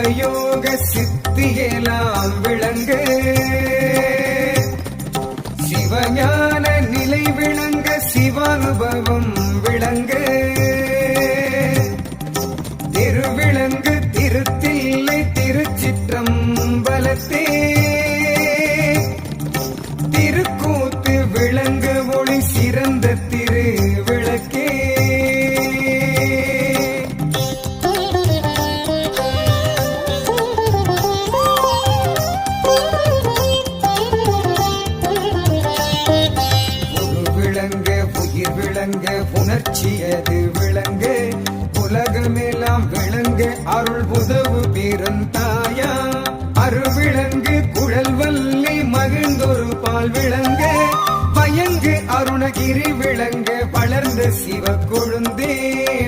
சிவயோக சித்தியெல்லாம் விளங்க, சிவஞான நிலை விளங்க, சிவானுபவம் விளங்க, திருவிளங்கு திருத்தில்லை திருச்சிற்றம்பலத்தே, திருக்கூத்து விளங்கு ஒளி சிறந்த திரு விளக்கே. விளங்க உணர்ச்சியது விளங்க, உலகமெல்லாம் விளங்க அருள் உதவு பெருந்தாயா, அருவிளங்கு குழல் வல்லி மகிழ்ந்தொரு பால் விளங்க, பயங்கு அருணகிரி விளங்க வளர்ந்த சிவ